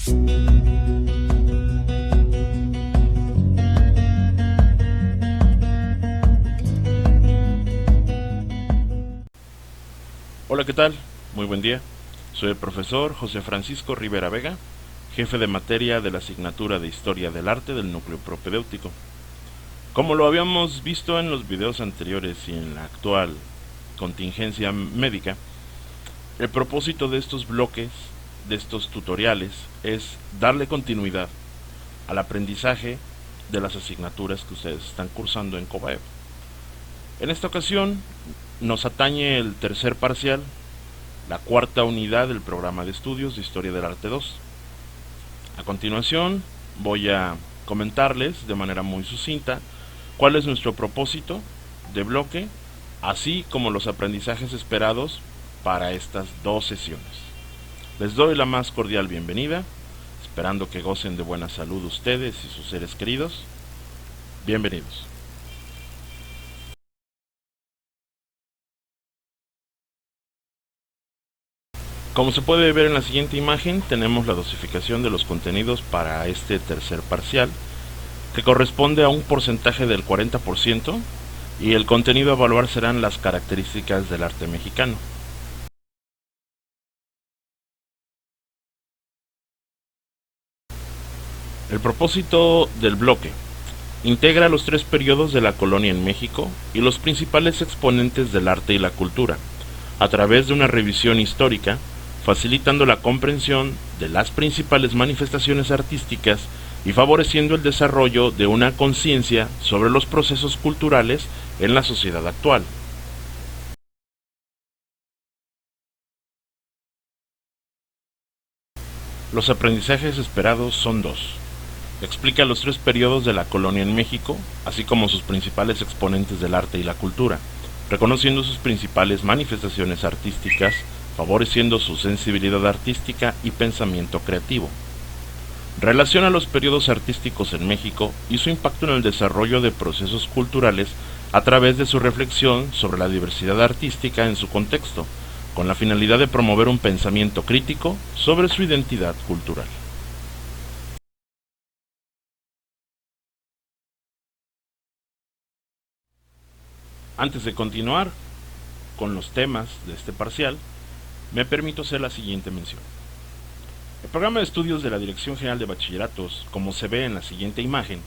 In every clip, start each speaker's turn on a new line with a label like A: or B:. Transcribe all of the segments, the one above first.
A: Hola, ¿qué tal? Muy buen día. Soy el profesor José Francisco Rivera Vega, jefe de materia de la asignatura de Historia del Arte del Núcleo Propedéutico. Como lo habíamos visto en los videos anteriores y en la actual contingencia médica, el propósito de estos bloques, de estos tutoriales, es darle continuidad al aprendizaje de las asignaturas que ustedes están cursando en COBAEP. En esta ocasión nos atañe el tercer parcial, la cuarta unidad del programa de estudios de Historia del Arte 2. A continuación voy a comentarles de manera muy sucinta cuál es nuestro propósito de bloque, así como los aprendizajes esperados para estas dos sesiones. Les doy la más cordial bienvenida, esperando que gocen de buena salud ustedes y sus seres queridos. Bienvenidos. Como se puede ver en la siguiente imagen, tenemos la dosificación de los contenidos para este tercer parcial, que corresponde a un porcentaje del 40%, y el contenido a evaluar serán las características del arte mexicano. El propósito del bloque integra los tres periodos de la colonia en México y los principales exponentes del arte y la cultura, a través de una revisión histórica, facilitando la comprensión de las principales manifestaciones artísticas y favoreciendo el desarrollo de una conciencia sobre los procesos culturales en la sociedad actual. Los aprendizajes esperados son dos. Explica los tres periodos de la colonia en México, así como sus principales exponentes del arte y la cultura, reconociendo sus principales manifestaciones artísticas, favoreciendo su sensibilidad artística y pensamiento creativo. Relaciona los periodos artísticos en México y su impacto en el desarrollo de procesos culturales a través de su reflexión sobre la diversidad artística en su contexto, con la finalidad de promover un pensamiento crítico sobre su identidad cultural. Antes de continuar con los temas de este parcial, me permito hacer la siguiente mención. El programa de estudios de la Dirección General de Bachilleratos, como se ve en la siguiente imagen,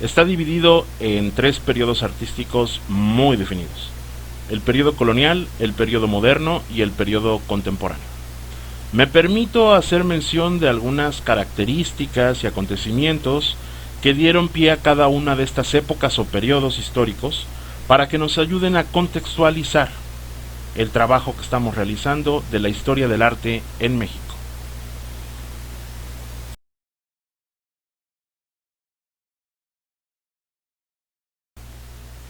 A: está dividido en tres periodos artísticos muy definidos: el periodo colonial, el periodo moderno y el periodo contemporáneo. Me permito hacer mención de algunas características y acontecimientos que dieron pie a cada una de estas épocas o periodos históricos para que nos ayuden a contextualizar el trabajo que estamos realizando de la historia del arte en México.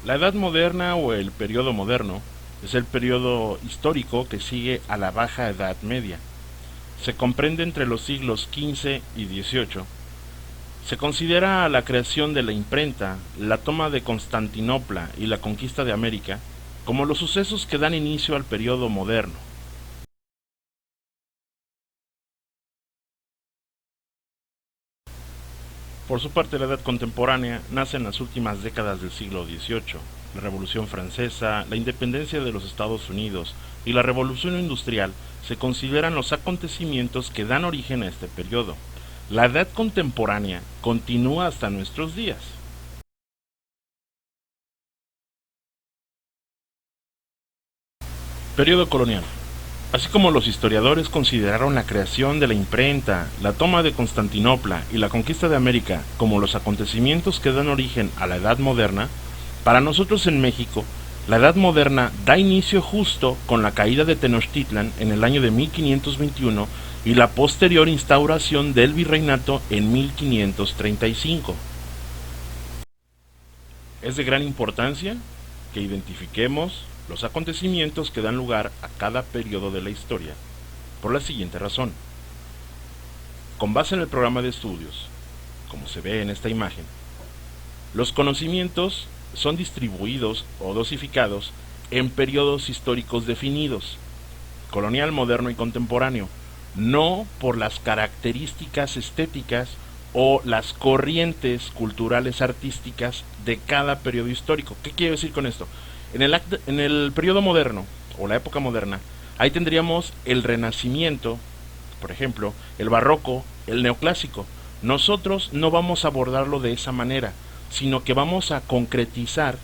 A: La Edad Moderna o el periodo moderno es el periodo histórico que sigue a la Baja Edad Media. Se comprende entre los siglos XV y XVIII. Se considera la creación de la imprenta, la toma de Constantinopla y la conquista de América como los sucesos que dan inicio al periodo moderno. Por su parte, la edad contemporánea nace en las últimas décadas del siglo XVIII. La Revolución Francesa, la independencia de los Estados Unidos y la Revolución Industrial se consideran los acontecimientos que dan origen a este periodo. La edad contemporánea continúa hasta nuestros días. Periodo colonial. Así como los historiadores consideraron la creación de la imprenta, la toma de Constantinopla y la conquista de América como los acontecimientos que dan origen a la Edad Moderna, para nosotros en México, la Edad Moderna da inicio justo con la caída de Tenochtitlan en el año de 1521 y la posterior instauración del virreinato en 1535. Es de gran importancia que identifiquemos los acontecimientos que dan lugar a cada periodo de la historia, por la siguiente razón. Con base en el programa de estudios, como se ve en esta imagen, los conocimientos son distribuidos o dosificados en periodos históricos definidos: colonial, moderno y contemporáneo, no por las características estéticas o las corrientes culturales artísticas de cada periodo histórico. ¿Qué quiero decir con esto? En el periodo moderno, o la época moderna, ahí tendríamos el Renacimiento, por ejemplo, el Barroco, el Neoclásico. Nosotros no vamos a abordarlo de esa manera, sino que vamos a concretizar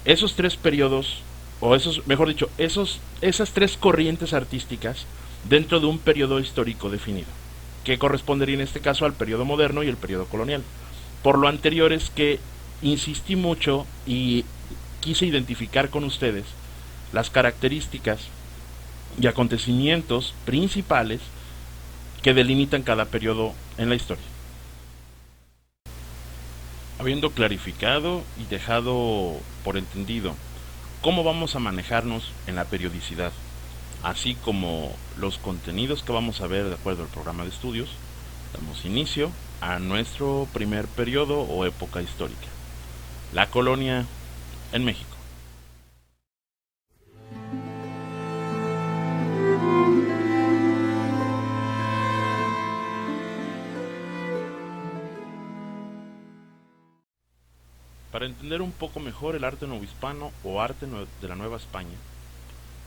A: esos tres periodos, o mejor dicho, esas tres corrientes artísticas dentro de un periodo histórico definido, que correspondería en este caso al periodo moderno y el periodo colonial. Por lo anterior es que insistí mucho y quise identificar con ustedes las características y acontecimientos principales que delimitan cada periodo en la historia. Habiendo clarificado y dejado por entendido cómo vamos a manejarnos en la periodicidad, así como los contenidos que vamos a ver de acuerdo al programa de estudios, damos inicio a nuestro primer periodo o época histórica, la colonia en México. Para entender un poco mejor el arte novohispano o arte de la Nueva España,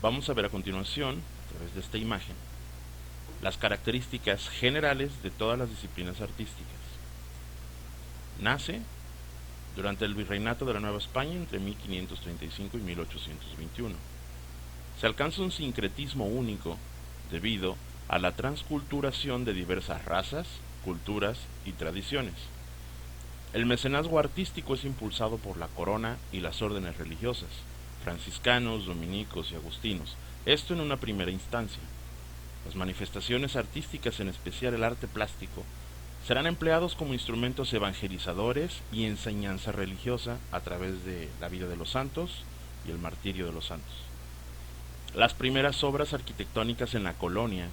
A: vamos a ver a continuación, a través de esta imagen, las características generales de todas las disciplinas artísticas. Nace durante el virreinato de la Nueva España entre 1535 y 1821. Se alcanza un sincretismo único debido a la transculturación de diversas razas, culturas y tradiciones. El mecenazgo artístico es impulsado por la corona y las órdenes religiosas, franciscanos, dominicos y agustinos, esto en una primera instancia. Las manifestaciones artísticas, en especial el arte plástico, serán empleados como instrumentos evangelizadores y enseñanza religiosa a través de la vida de los santos y el martirio de los santos. Las primeras obras arquitectónicas en la colonia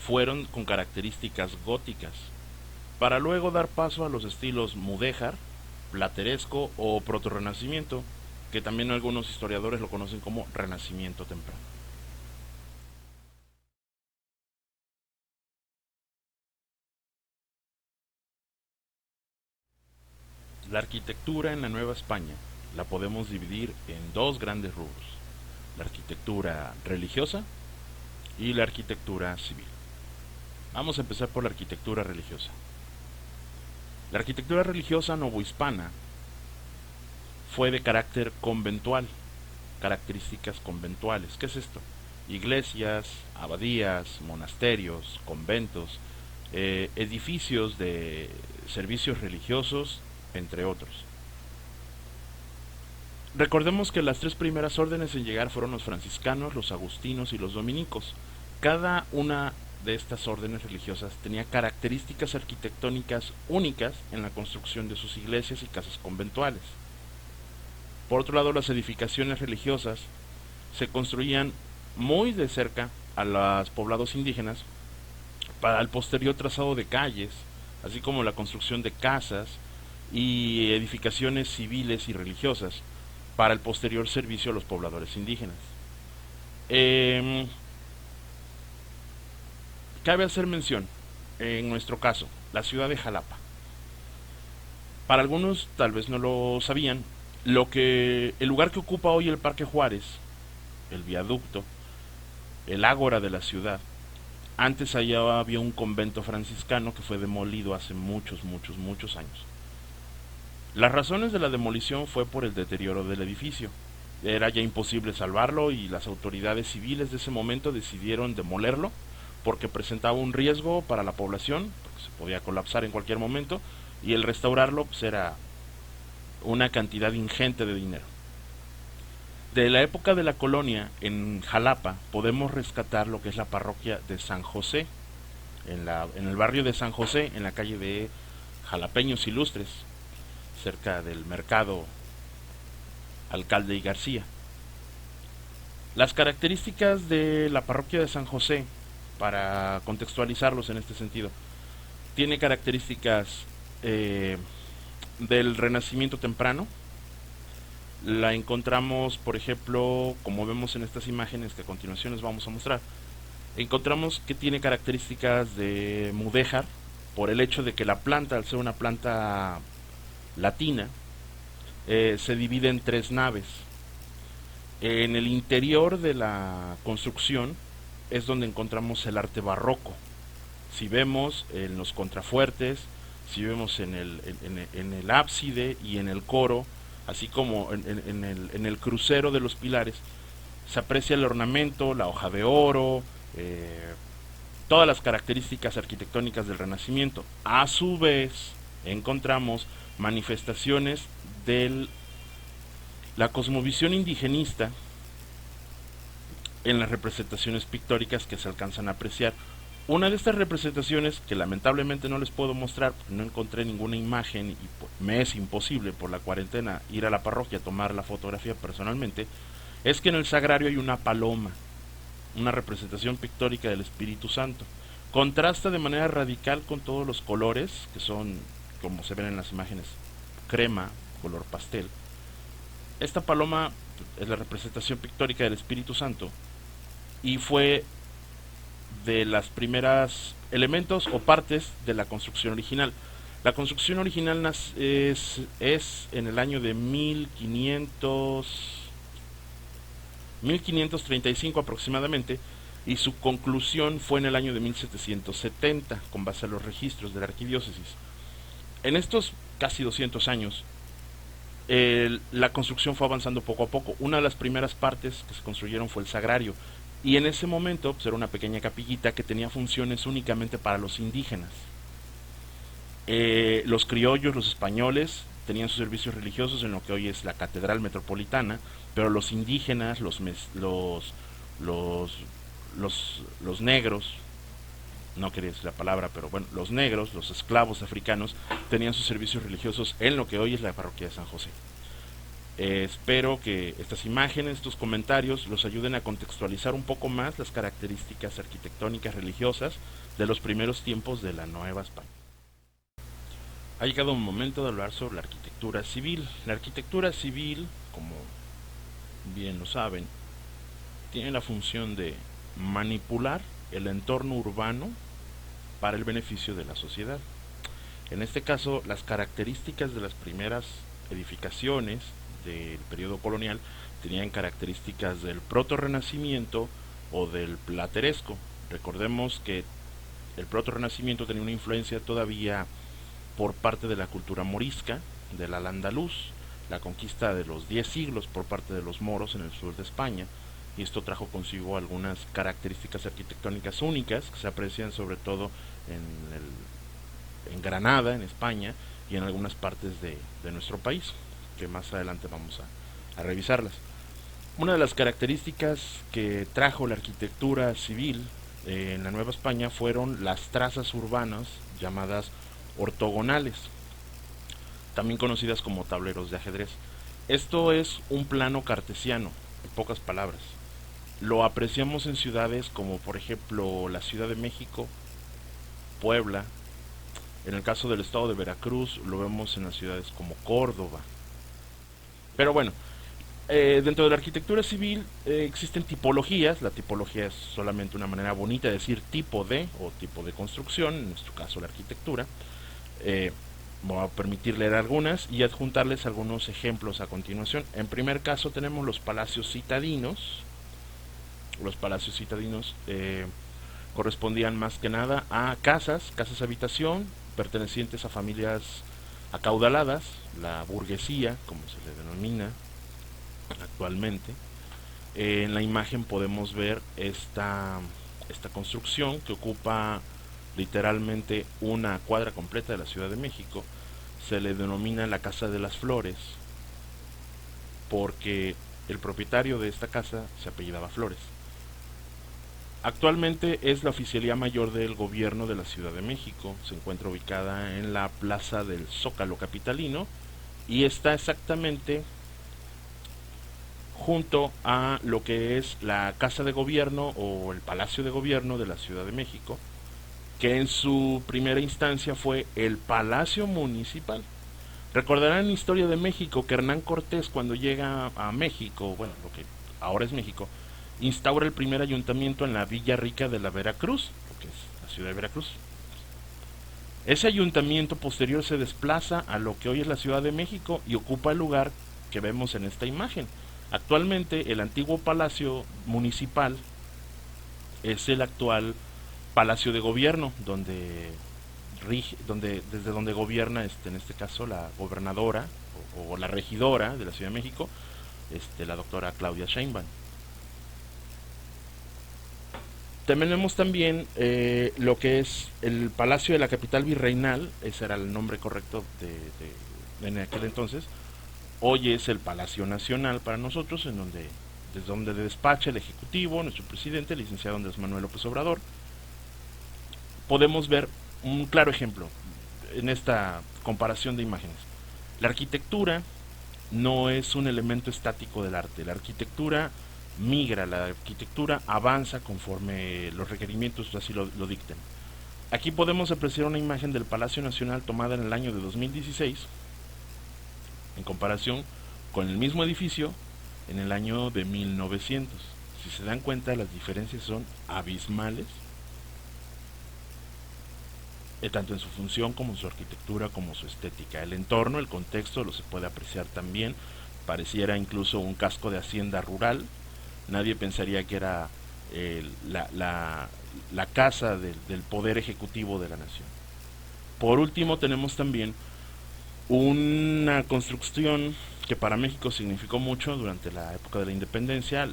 A: fueron con características góticas, para luego dar paso a los estilos mudéjar, plateresco o protorrenacimiento, que también algunos historiadores lo conocen como renacimiento temprano. La arquitectura en la Nueva España la podemos dividir en dos grandes rubros: la arquitectura religiosa y la arquitectura civil. Vamos a empezar por la arquitectura religiosa. La arquitectura religiosa novohispana fue de carácter conventual, características conventuales. ¿Qué es esto? Iglesias, abadías, monasterios, conventos, edificios de servicios religiosos, entre otros. Recordemos que las tres primeras órdenes en llegar fueron los franciscanos, los agustinos y los dominicos. Cada una de estas órdenes religiosas tenía características arquitectónicas únicas en la construcción de sus iglesias y casas conventuales. Por otro lado, las edificaciones religiosas se construían muy de cerca a los poblados indígenas para el posterior trazado de calles, así como la construcción de casas y edificaciones civiles y religiosas para el posterior servicio a los pobladores indígenas. Cabe hacer mención, en nuestro caso, la ciudad de Jalapa. Para algunos tal vez no lo sabían, el lugar que ocupa hoy el Parque Juárez, el viaducto, el ágora de la ciudad, antes allá había un convento franciscano que fue demolido hace muchos años. Las razones de la demolición fue por el deterioro del edificio. Era ya imposible salvarlo y las autoridades civiles de ese momento decidieron demolerlo porque presentaba un riesgo para la población, porque se podía colapsar en cualquier momento, y el restaurarlo pues era una cantidad ingente de dinero. De la época de la colonia, en Jalapa, podemos rescatar lo que es la parroquia de San José, en el barrio de San José, en la calle de Jalapeños Ilustres, cerca del mercado Alcalde y García. Las características de la parroquia de San José, para contextualizarlos en este sentido, tiene características del Renacimiento temprano. La encontramos, por ejemplo, como vemos en estas imágenes que a continuación les vamos a mostrar, encontramos que tiene características de mudéjar por el hecho de que la planta, al ser una planta latina, se divide en 3 naves. En el interior de la construcción es donde encontramos el arte barroco. Si vemos en los contrafuertes, si vemos en el ábside y en el coro, así como en el crucero de los pilares, se aprecia el ornamento, la hoja de oro, todas las características arquitectónicas del Renacimiento. A su vez, encontramos manifestaciones de la cosmovisión indigenista en las representaciones pictóricas que se alcanzan a apreciar. Una de estas representaciones, que lamentablemente no les puedo mostrar, porque no encontré ninguna imagen y me es imposible por la cuarentena ir a la parroquia a tomar la fotografía personalmente, es que en el sagrario hay una paloma, una representación pictórica del Espíritu Santo. Contrasta de manera radical con todos los colores, que son, como se ven en las imágenes, crema, color pastel. Esta paloma es la representación pictórica del Espíritu Santo y fue de las primeras elementos o partes de la construcción original. La construcción original es en el año de 1535 aproximadamente, y su conclusión fue en el año de 1770 con base a los registros de la arquidiócesis. En estos casi 200 años la construcción fue avanzando poco a poco. Una de las primeras partes que se construyeron fue el sagrario, y en ese momento pues, era una pequeña capillita que tenía funciones únicamente para los indígenas. Los criollos, los españoles, tenían sus servicios religiosos en lo que hoy es la Catedral Metropolitana, pero los indígenas, los negros, no quería decir la palabra, pero bueno, los negros, los esclavos africanos, tenían sus servicios religiosos en lo que hoy es la parroquia de San José. Espero que estas imágenes, estos comentarios, los ayuden a contextualizar un poco más las características arquitectónicas religiosas de los primeros tiempos de la Nueva España. Ha llegado un momento de hablar sobre la arquitectura civil. La arquitectura civil, como bien lo saben, tiene la función de manipular el entorno urbano para el beneficio de la sociedad. En este caso, las características de las primeras edificaciones del periodo colonial tenían características del proto-renacimiento o del plateresco. Recordemos que el proto-renacimiento tenía una influencia todavía por parte de la cultura morisca, del al-andaluz, la conquista de los 10 siglos por parte de los moros en el sur de España, y esto trajo consigo algunas características arquitectónicas únicas que se aprecian sobre todo en Granada, en España, y en algunas partes de nuestro país, que más adelante vamos a revisarlas. Una de las características que trajo la arquitectura civil en la Nueva España fueron las trazas urbanas llamadas ortogonales, también conocidas como tableros de ajedrez. Esto es un plano cartesiano, en pocas palabras. Lo apreciamos en ciudades como por ejemplo la Ciudad de México, Puebla. En el caso del estado de Veracruz lo vemos en las ciudades como Córdoba. Pero bueno, dentro de la arquitectura civil existen tipologías. La tipología es solamente una manera bonita de decir tipo de o tipo de construcción, en nuestro caso la arquitectura. Voy a permitir leer algunas y adjuntarles algunos ejemplos a continuación. En primer caso tenemos los palacios citadinos. Los palacios citadinos correspondían más que nada a casas habitación, pertenecientes a familias acaudaladas, la burguesía, como se le denomina actualmente. En la imagen podemos ver esta construcción que ocupa literalmente una cuadra completa de la Ciudad de México. Se le denomina la Casa de las Flores porque el propietario de esta casa se apellidaba Flores. Actualmente es la oficialía mayor del gobierno de la Ciudad de México. Se encuentra ubicada en la plaza del Zócalo capitalino y está exactamente junto a lo que es la Casa de Gobierno o el Palacio de Gobierno de la Ciudad de México, que en su primera instancia fue el Palacio Municipal. Recordarán en la historia de México que Hernán Cortés, cuando llega a México, bueno, lo que ahora es México, instaura el primer ayuntamiento en la Villa Rica de la Veracruz, que es la ciudad de Veracruz. Ese ayuntamiento posterior se desplaza a lo que hoy es la Ciudad de México y ocupa el lugar que vemos en esta imagen. Actualmente el antiguo palacio municipal es el actual Palacio de Gobierno, desde donde gobierna en este caso la gobernadora o la regidora de la Ciudad de México, la doctora Claudia Sheinbaum. Tenemos también lo que es el Palacio de la Capital Virreinal, ese era el nombre correcto en aquel entonces. Hoy es el Palacio Nacional para nosotros, desde donde despacha el Ejecutivo, nuestro presidente, el licenciado Andrés Manuel López Obrador. Podemos ver un claro ejemplo en esta comparación de imágenes. La arquitectura no es un elemento estático del arte. La arquitectura migra, la arquitectura avanza conforme los requerimientos así lo dicten. Aquí podemos apreciar una imagen del Palacio Nacional tomada en el año de 2016 en comparación con el mismo edificio en el año de 1900. Si se dan cuenta, las diferencias son abismales, tanto en su función como en su arquitectura como su estética. El entorno, el contexto lo se puede apreciar también. Pareciera incluso un casco de hacienda rural. Nadie pensaría que era la casa del poder ejecutivo de la nación. Por último, tenemos también una construcción que para México significó mucho durante la época de la independencia.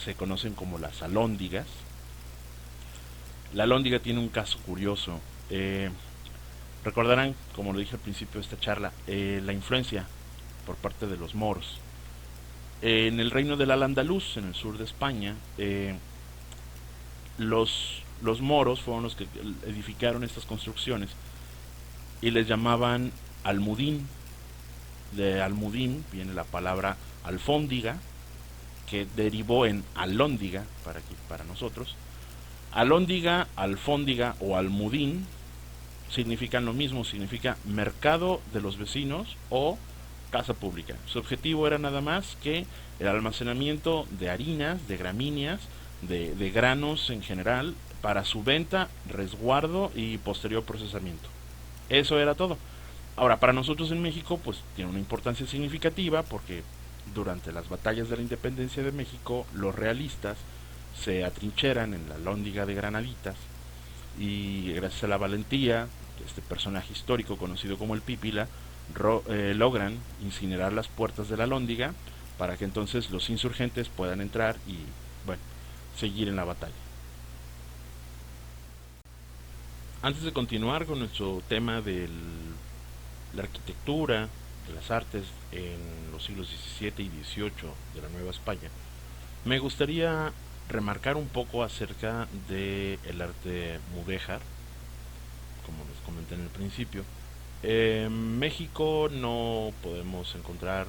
A: Se conocen como las alhóndigas. La alhóndiga tiene un caso curioso. Recordarán, como lo dije al principio de esta charla, la influencia por parte de los moros. En el reino del Al-Andalus, en el sur de España, los moros fueron los que edificaron estas construcciones y les llamaban almudín. De almudín viene la palabra alfóndiga, que derivó en alhóndiga para nosotros. Alhóndiga, alfóndiga o almudín significan lo mismo, significa mercado de los vecinos o casa pública. Su objetivo era nada más que el almacenamiento de harinas, de gramíneas, de granos en general, para su venta, resguardo y posterior procesamiento. Eso era todo. Ahora, para nosotros en México, pues tiene una importancia significativa porque durante las batallas de la independencia de México, los realistas se atrincheran en la Alhóndiga de Granaditas y gracias a la valentía de este personaje histórico conocido como el Pípila, logran incinerar las puertas de la Alhóndiga para que entonces los insurgentes puedan entrar y, bueno, seguir en la batalla. Antes de continuar con nuestro tema de la arquitectura, de las artes en los siglos XVII y XVIII de la Nueva España, me gustaría remarcar un poco acerca del arte mudéjar, como les comenté en el principio. En México no podemos encontrar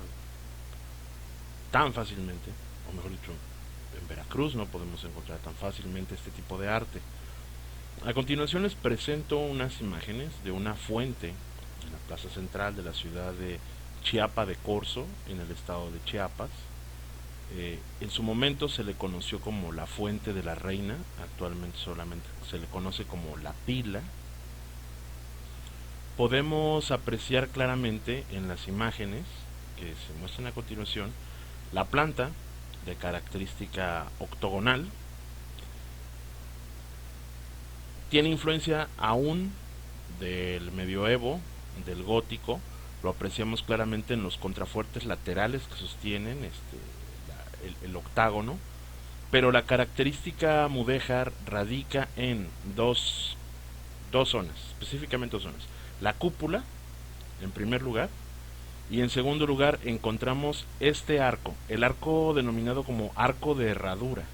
A: tan fácilmente, o mejor dicho, en Veracruz no podemos encontrar tan fácilmente este tipo de arte. A continuación les presento unas imágenes de una fuente en la plaza central de la ciudad de Chiapa de Corzo, en el estado de Chiapas. En su momento se le conoció como la Fuente de la Reina, actualmente solamente se le conoce como la Pila. Podemos apreciar claramente en las imágenes que se muestran a continuación la planta de característica octogonal. Tiene influencia aún del medioevo, del gótico. Lo apreciamos claramente en los contrafuertes laterales que sostienen el octágono, pero la característica mudéjar radica en dos zonas, específicamente dos zonas. La cúpula, en primer lugar, y en segundo lugar encontramos este arco, el arco denominado como arco de herradura,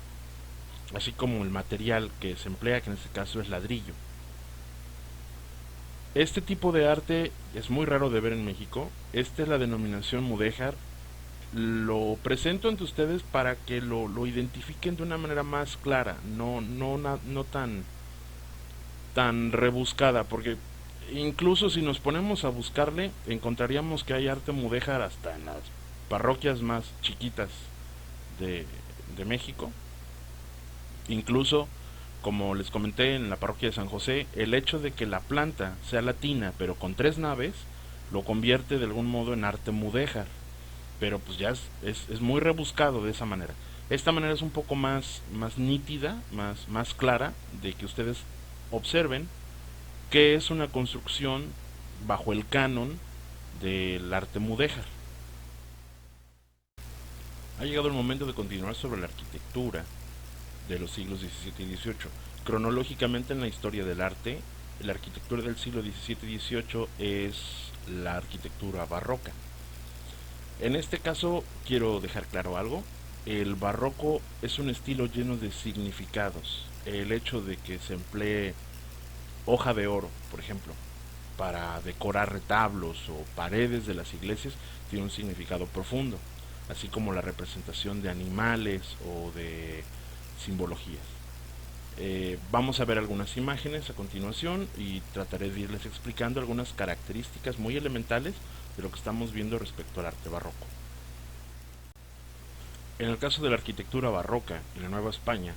A: así como el material que se emplea, que en este caso es ladrillo. Este tipo de arte es muy raro de ver en México. Esta es la denominación mudéjar. Lo presento ante ustedes para que lo identifiquen de una manera más clara, no tan rebuscada, porque incluso si nos ponemos a buscarle, encontraríamos que hay arte mudéjar hasta en las parroquias más chiquitas de México. Incluso, como les comenté en la parroquia de San José, el hecho de que la planta sea latina pero con 3 naves lo convierte de algún modo en arte mudéjar, pero pues ya es muy rebuscado de esa manera. Esta manera es un poco más nítida, más clara, de que ustedes observen que es una construcción bajo el canon del arte mudéjar. Ha llegado el momento de continuar sobre la arquitectura de los siglos XVII y XVIII. Cronológicamente en la historia del arte, la arquitectura del siglo XVII y XVIII es la arquitectura barroca. En este caso quiero dejar claro algo. El barroco es un estilo lleno de significados. El hecho de que se emplee hoja de oro, por ejemplo, para decorar retablos o paredes de las iglesias tiene un significado profundo, así como la representación de animales o de simbologías. Vamos a ver algunas imágenes a continuación y trataré de irles explicando algunas características muy elementales de lo que estamos viendo respecto al arte barroco. En el caso de la arquitectura barroca en la Nueva España,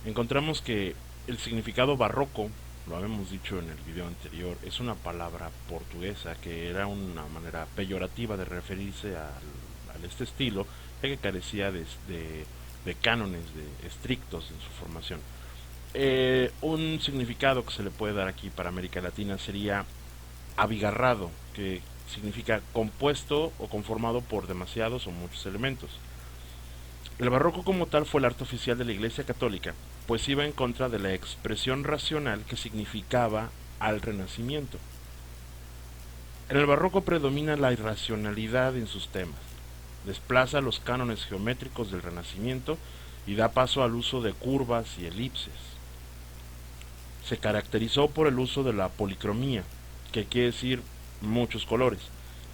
A: encontramos que el significado barroco, lo habíamos dicho en el video anterior, es una palabra portuguesa que era una manera peyorativa de referirse a este estilo, ya que carecía de cánones estrictos en su formación. Un significado que se le puede dar aquí para América Latina sería abigarrado, que significa compuesto o conformado por demasiados o muchos elementos. El barroco como tal fue el arte oficial de la Iglesia Católica, pues iba en contra de la expresión racional que significaba al Renacimiento. En el barroco predomina la irracionalidad en sus temas, desplaza los cánones geométricos del Renacimiento y da paso al uso de curvas y elipses. Se caracterizó por el uso de la policromía, que quiere decir muchos colores,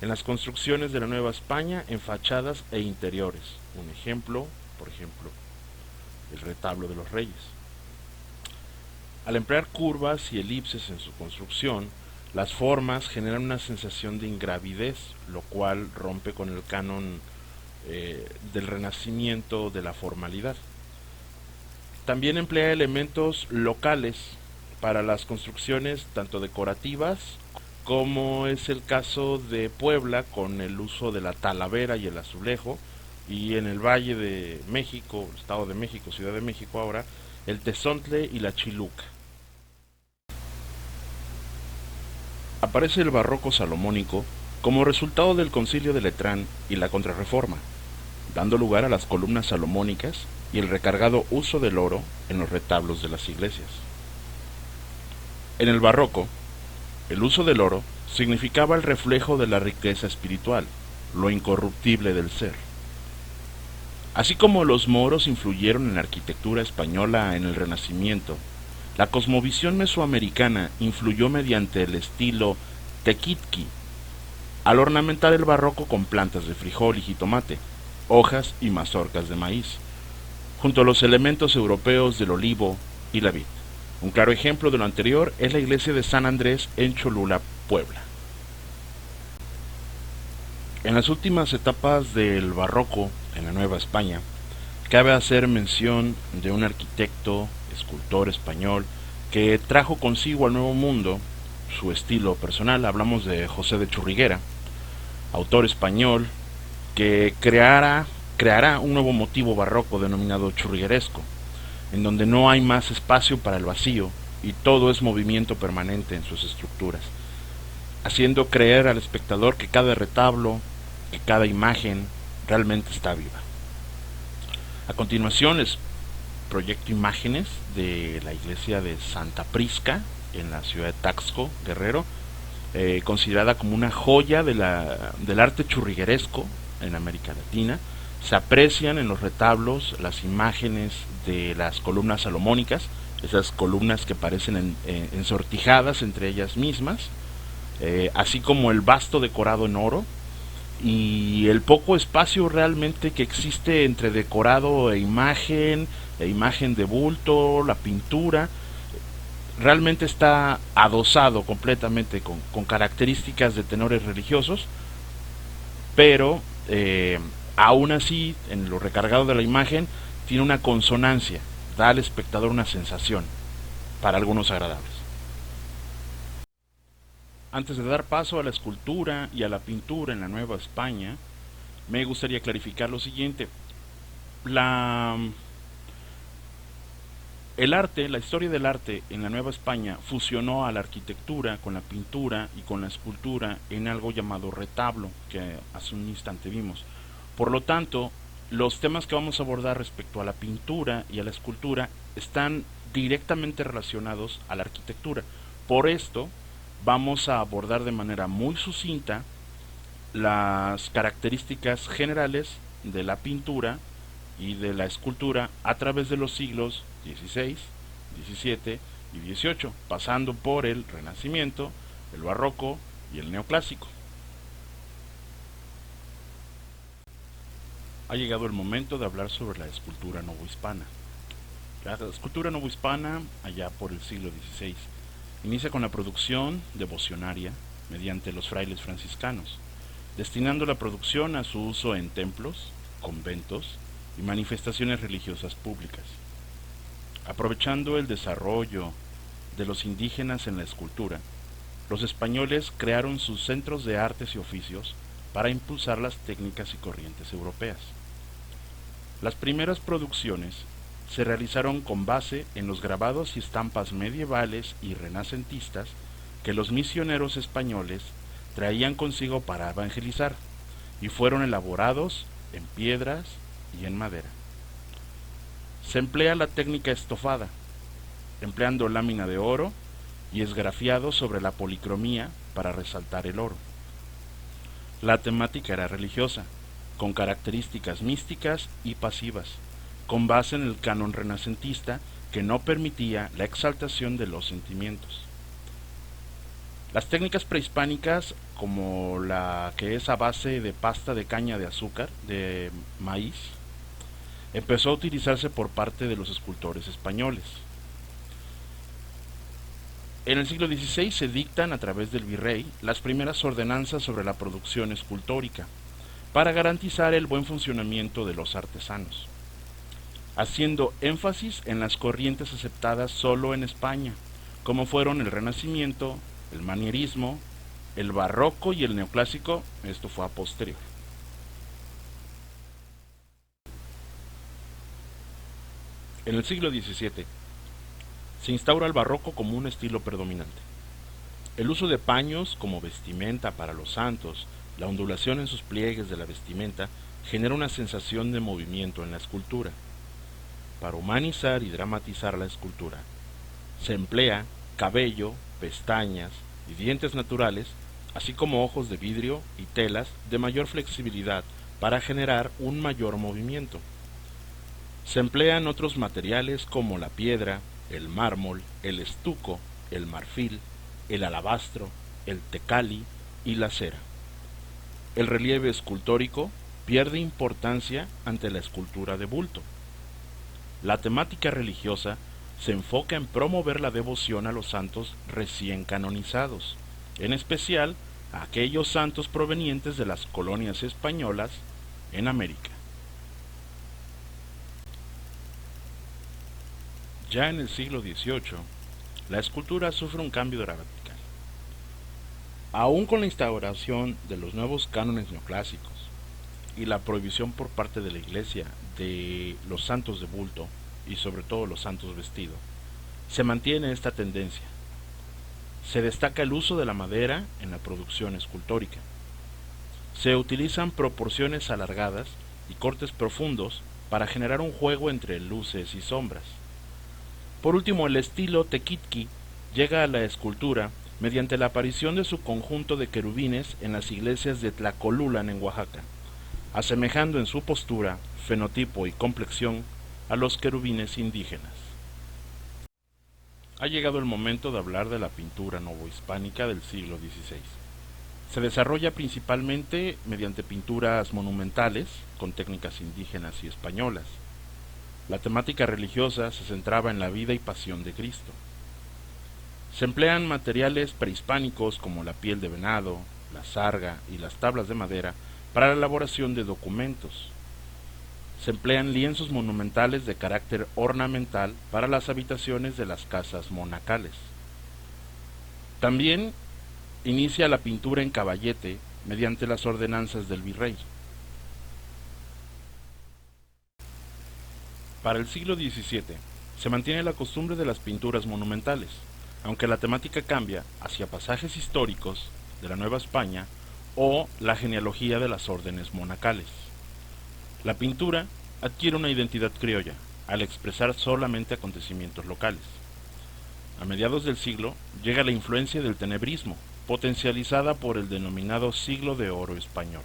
A: en las construcciones de la Nueva España, en fachadas e interiores. Un ejemplo, por ejemplo, el retablo de los Reyes. Al emplear curvas y elipses en su construcción, las formas generan una sensación de ingravidez, lo cual rompe con el canon del Renacimiento de la formalidad. También emplea elementos locales para las construcciones tanto decorativas como es el caso de Puebla con el uso de la talavera y el azulejo, y en el Valle de México, Estado de México, Ciudad de México ahora, el tezontle y la chiluca. Aparece el barroco salomónico como resultado del Concilio de Letrán y la Contrarreforma, dando lugar a las columnas salomónicas y el recargado uso del oro en los retablos de las iglesias. En el barroco, el uso del oro significaba el reflejo de la riqueza espiritual, lo incorruptible del ser. Así como los moros influyeron en la arquitectura española en el Renacimiento, la cosmovisión mesoamericana influyó mediante el estilo tequitqui, al ornamentar el barroco con plantas de frijol y jitomate, hojas y mazorcas de maíz, junto a los elementos europeos del olivo y la vid. Un claro ejemplo de lo anterior es la iglesia de San Andrés en Cholula, Puebla. En las últimas etapas del barroco en la Nueva España, cabe hacer mención de un arquitecto, escultor español, que trajo consigo al Nuevo Mundo su estilo personal. Hablamos de José de Churriguera, autor español, que creará un nuevo motivo barroco denominado churrigueresco, en donde no hay más espacio para el vacío y todo es movimiento permanente en sus estructuras, haciendo creer al espectador que cada retablo, que cada imagen realmente está viva. A continuación les proyecto imágenes de la iglesia de Santa Prisca en la ciudad de Taxco, Guerrero, considerada como una joya del arte churrigueresco en América Latina. Se aprecian en los retablos las imágenes de las columnas salomónicas, esas columnas que parecen ensortijadas entre ellas mismas, así como el vasto decorado en oro y el poco espacio realmente que existe entre decorado e imagen de bulto, la pintura. Realmente está adosado completamente con características de tenores religiosos, pero aún así, en lo recargado de la imagen, tiene una consonancia da al espectador una sensación, para algunos agradables. Antes de dar paso a la escultura y a la pintura en la Nueva España, me gustaría clarificar lo siguiente. La historia del arte en la Nueva España fusionó a la arquitectura con la pintura y con la escultura en algo llamado retablo, que hace un instante vimos. Por lo tanto, los temas que vamos a abordar respecto a la pintura y a la escultura están directamente relacionados a la arquitectura. Por esto, vamos a abordar de manera muy sucinta las características generales de la pintura y de la escultura a través de los siglos XVI, XVII y XVIII, pasando por el Renacimiento, el Barroco y el Neoclásico. Ha llegado el momento de hablar sobre la escultura novohispana. La escultura novohispana, allá por el siglo XVI, inicia con la producción devocionaria mediante los frailes franciscanos, destinando la producción a su uso en templos, conventos y manifestaciones religiosas públicas. Aprovechando el desarrollo de los indígenas en la escultura, los españoles crearon sus centros de artes y oficios para impulsar las técnicas y corrientes europeas. Las primeras producciones se realizaron con base en los grabados y estampas medievales y renacentistas que los misioneros españoles traían consigo para evangelizar, y fueron elaborados en piedras y en madera. Se emplea la técnica estofada, empleando lámina de oro y esgrafiado sobre la policromía para resaltar el oro. La temática era religiosa, con características místicas y pasivas, con base en el canon renacentista que no permitía la exaltación de los sentimientos. Las técnicas prehispánicas, como la que es a base de pasta de caña de azúcar, de maíz, empezó a utilizarse por parte de los escultores españoles. En el siglo XVI se dictan a través del virrey las primeras ordenanzas sobre la producción escultórica, para garantizar el buen funcionamiento de los artesanos, haciendo énfasis en las corrientes aceptadas solo en España, como fueron el Renacimiento, el manierismo, el barroco y el neoclásico. Esto fue a posterior. En el siglo XVII se instaura el barroco como un estilo predominante. El uso de paños como vestimenta para los santos, la ondulación en sus pliegues de la vestimenta, genera una sensación de movimiento en la escultura. Para humanizar y dramatizar la escultura, se emplea cabello, pestañas y dientes naturales, así como ojos de vidrio y telas de mayor flexibilidad para generar un mayor movimiento. Se emplean otros materiales como la piedra, el mármol, el estuco, el marfil, el alabastro, el tecali y la cera. El relieve escultórico pierde importancia ante la escultura de bulto. La temática religiosa se enfoca en promover la devoción a los santos recién canonizados, en especial a aquellos santos provenientes de las colonias españolas en América. Ya en el siglo XVIII, la escultura sufre un cambio radical. Aún con la instauración de los nuevos cánones neoclásicos y la prohibición por parte de la Iglesia de los santos de bulto y sobre todo los santos vestidos, se mantiene esta tendencia. Se destaca el uso de la madera en la producción escultórica. Se utilizan proporciones alargadas y cortes profundos para generar un juego entre luces y sombras. Por último, el estilo tequitqui llega a la escultura mediante la aparición de su conjunto de querubines en las iglesias de Tlacolulan en Oaxaca, asemejando en su postura, fenotipo y complexión a los querubines indígenas. Ha llegado el momento de hablar de la pintura novohispánica del siglo XVI. Se desarrolla principalmente mediante pinturas monumentales con técnicas indígenas y españolas. La temática religiosa se centraba en la vida y pasión de Cristo. Se emplean materiales prehispánicos como la piel de venado, la sarga y las tablas de madera para la elaboración de documentos. se emplean lienzos monumentales de carácter ornamental para las habitaciones de las casas monacales. También inicia la pintura en caballete mediante las ordenanzas del virrey. Para el siglo XVII se mantiene la costumbre de las pinturas monumentales, aunque la temática cambia hacia pasajes históricos de la Nueva España o la genealogía de las órdenes monacales. La pintura adquiere una identidad criolla al expresar solamente acontecimientos locales. A mediados del siglo llega la influencia del tenebrismo, potencializada por el denominado Siglo de Oro español.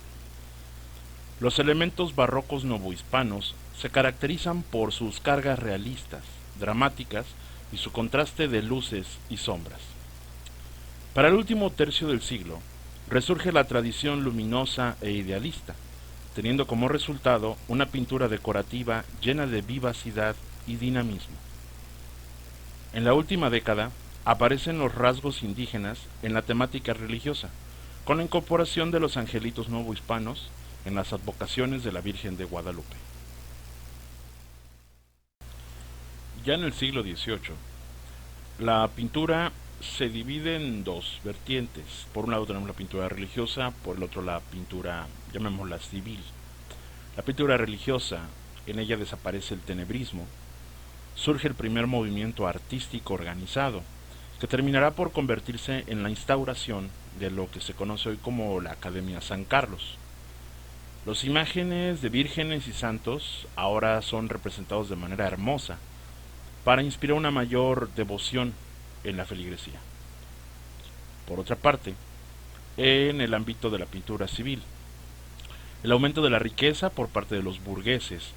A: Los elementos barrocos novohispanos se caracterizan por sus cargas realistas, dramáticas y su contraste de luces y sombras. Para el último tercio del siglo, resurge la tradición luminosa e idealista, teniendo como resultado una pintura decorativa llena de vivacidad y dinamismo. En la última década aparecen los rasgos indígenas en la temática religiosa, con la incorporación de los angelitos novohispanos en las advocaciones de la Virgen de Guadalupe. Ya en el siglo XVIII, la pintura se divide en dos vertientes. Por un lado tenemos la pintura religiosa, por el otro la pintura, llamémosla civil. La pintura religiosa, en ella desaparece el tenebrismo, surge el primer movimiento artístico organizado, que terminará por convertirse en la instauración de lo que se conoce hoy como la Academia San Carlos. Las imágenes de vírgenes y santos ahora son representados de manera hermosa, para inspirar una mayor devoción en la feligresía. Por otra parte, en el ámbito de la pintura civil, el aumento de la riqueza por parte de los burgueses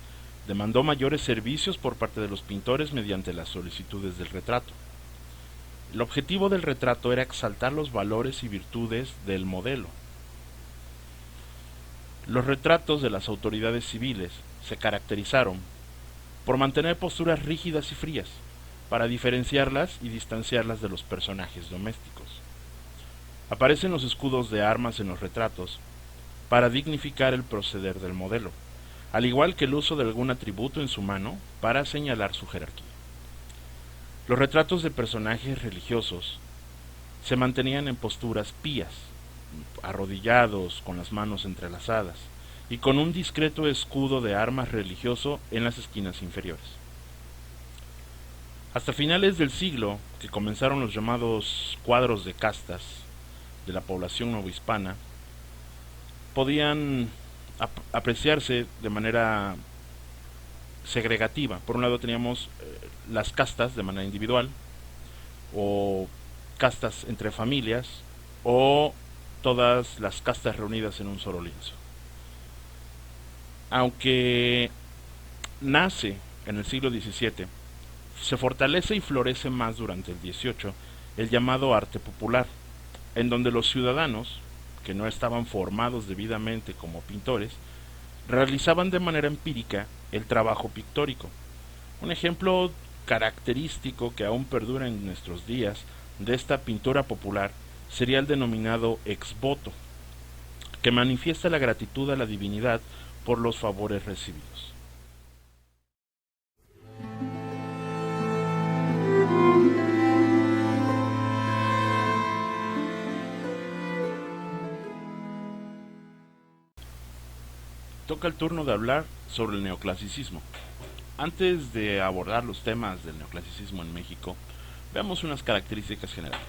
A: demandó mayores servicios por parte de los pintores mediante las solicitudes del retrato. El objetivo del retrato era exaltar los valores y virtudes del modelo. Los retratos de las autoridades civiles se caracterizaron por mantener posturas rígidas y frías, para diferenciarlas y distanciarlas de los personajes domésticos. Aparecen los escudos de armas en los retratos, para dignificar el proceder del modelo, al igual que el uso de algún atributo en su mano para señalar su jerarquía. Los retratos de personajes religiosos se mantenían en posturas pías, arrodillados, con las manos entrelazadas, y con un discreto escudo de armas religioso en las esquinas inferiores. Hasta finales del siglo, que comenzaron los llamados cuadros de castas de la población novohispana, podían apreciarse de manera segregativa. Por un lado teníamos las castas de manera individual, o castas entre familias, o todas las castas reunidas en un solo lienzo. Aunque nace en el siglo XVII, se fortalece y florece más durante el XVIII el llamado arte popular, en donde los ciudadanos, que no estaban formados debidamente como pintores, realizaban de manera empírica el trabajo pictórico. Un ejemplo característico que aún perdura en nuestros días de esta pintura popular sería el denominado ex voto, que manifiesta la gratitud a la divinidad por los favores recibidos. Toca el turno de hablar sobre el neoclasicismo. Antes de abordar los temas del neoclasicismo en México, veamos unas características generales.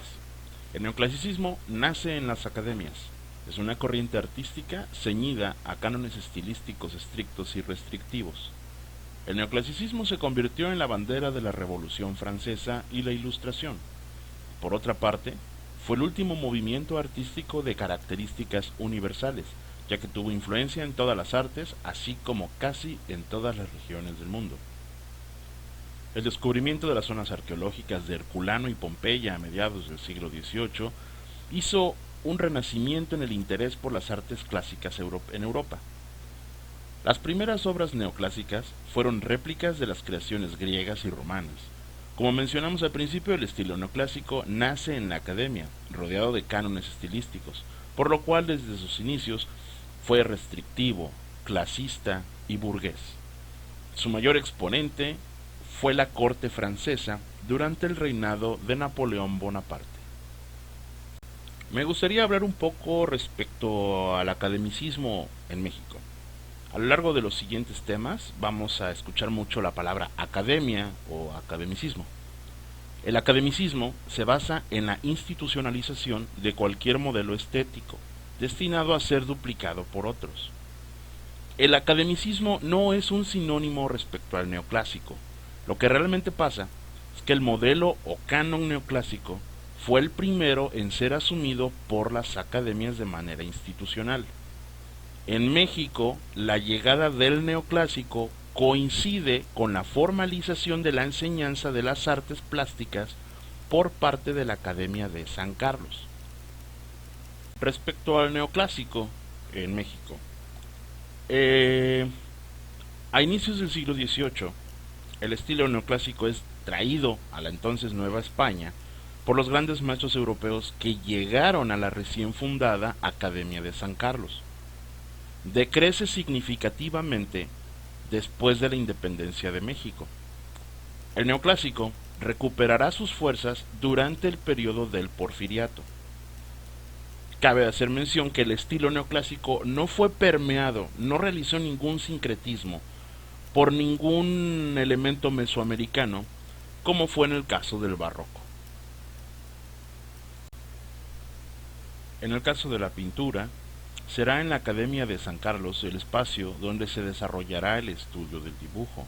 A: El neoclasicismo nace en las academias. Es una corriente artística ceñida a cánones estilísticos estrictos y restrictivos. El neoclasicismo se convirtió en la bandera de la Revolución Francesa y la Ilustración. Por otra parte, fue el último movimiento artístico de características universales, ya que tuvo influencia en todas las artes, así como casi en todas las regiones del mundo. El descubrimiento de las zonas arqueológicas de Herculano y Pompeya a mediados del siglo XVIII hizo un renacimiento en el interés por las artes clásicas en Europa. Las primeras obras neoclásicas fueron réplicas de las creaciones griegas y romanas. Como mencionamos al principio, el estilo neoclásico nace en la academia, rodeado de cánones estilísticos, por lo cual desde sus inicios fue restrictivo, clasista y burgués. Su mayor exponente fue la corte francesa durante el reinado de Napoleón Bonaparte. Me gustaría hablar un poco respecto al academicismo en México. A lo largo de los siguientes temas vamos a escuchar mucho la palabra academia o academicismo. El academicismo se basa en la institucionalización de cualquier modelo estético, destinado a ser duplicado por otros. El academicismo no es un sinónimo respecto al neoclásico. Lo que realmente pasa es que el modelo o canon neoclásico fue el primero en ser asumido por las academias de manera institucional. En México, la llegada del neoclásico coincide con la formalización de la enseñanza de las artes plásticas por parte de la Academia de San Carlos. Respecto al neoclásico en México, a inicios del siglo XVIII, el estilo neoclásico es traído a la entonces Nueva España por los grandes maestros europeos que llegaron a la recién fundada Academia de San Carlos. Decrece significativamente después de la independencia de México. El neoclásico recuperará sus fuerzas durante el periodo del Porfiriato. Cabe hacer mención que el estilo neoclásico no fue permeado, no realizó ningún sincretismo por ningún elemento mesoamericano, como fue en el caso del barroco. En el caso de la pintura, será en la Academia de San Carlos el espacio donde se desarrollará el estudio del dibujo.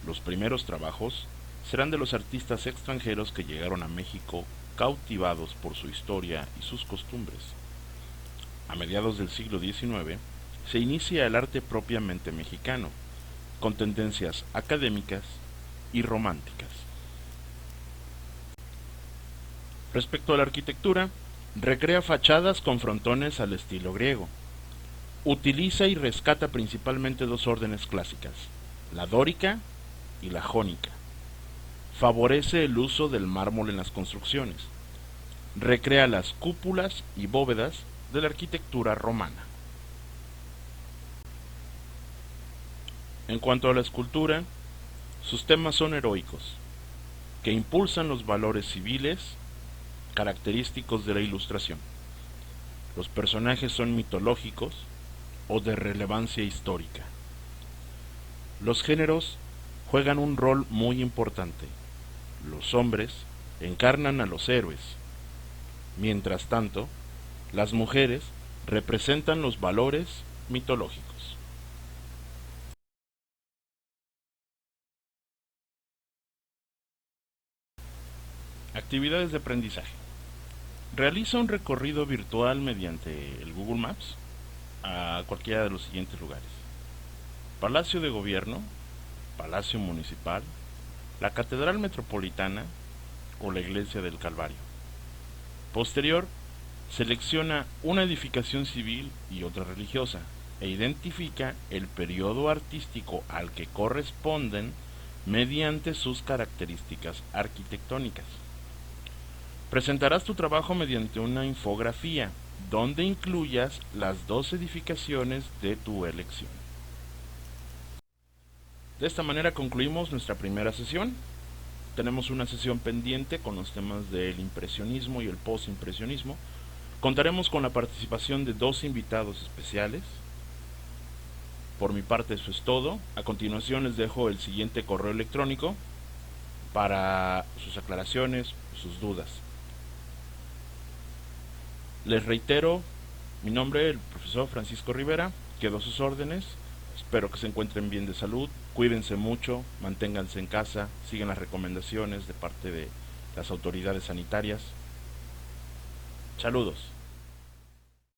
A: Los primeros trabajos serán de los artistas extranjeros que llegaron a México cautivados por su historia y sus costumbres. A mediados del siglo XIX se inicia el arte propiamente mexicano, con tendencias académicas y románticas. Respecto a la arquitectura, recrea fachadas con frontones al estilo griego. Utiliza y rescata principalmente dos órdenes clásicas, la dórica y la jónica. Favorece el uso del mármol en las construcciones. Recrea las cúpulas y bóvedas de la arquitectura romana. En cuanto a la escultura, sus temas son heroicos, que impulsan los valores civiles característicos de la Ilustración. Los personajes son mitológicos o de relevancia histórica. Los géneros juegan un rol muy importante. Los hombres encarnan a los héroes. Mientras tanto, las mujeres representan los valores mitológicos. Actividades de aprendizaje. Realiza un recorrido virtual mediante el Google Maps a cualquiera de los siguientes lugares: Palacio de Gobierno, Palacio Municipal, la Catedral Metropolitana o la Iglesia del Calvario. Posterior, selecciona una edificación civil y otra religiosa e identifica el periodo artístico al que corresponden mediante sus características arquitectónicas. Presentarás tu trabajo mediante una infografía donde incluyas las dos edificaciones de tu elección. De esta manera concluimos nuestra primera sesión. Tenemos una sesión pendiente con los temas del impresionismo y el postimpresionismo. Contaremos con la participación de dos invitados especiales. Por mi parte eso es todo. A continuación les dejo el siguiente correo electrónico para sus aclaraciones, sus dudas. Les reitero, mi nombre, el profesor Francisco Rivera, quedo a sus órdenes. Espero que se encuentren bien de salud, cuídense mucho, manténganse en casa, sigan las recomendaciones de parte de las autoridades sanitarias. Saludos.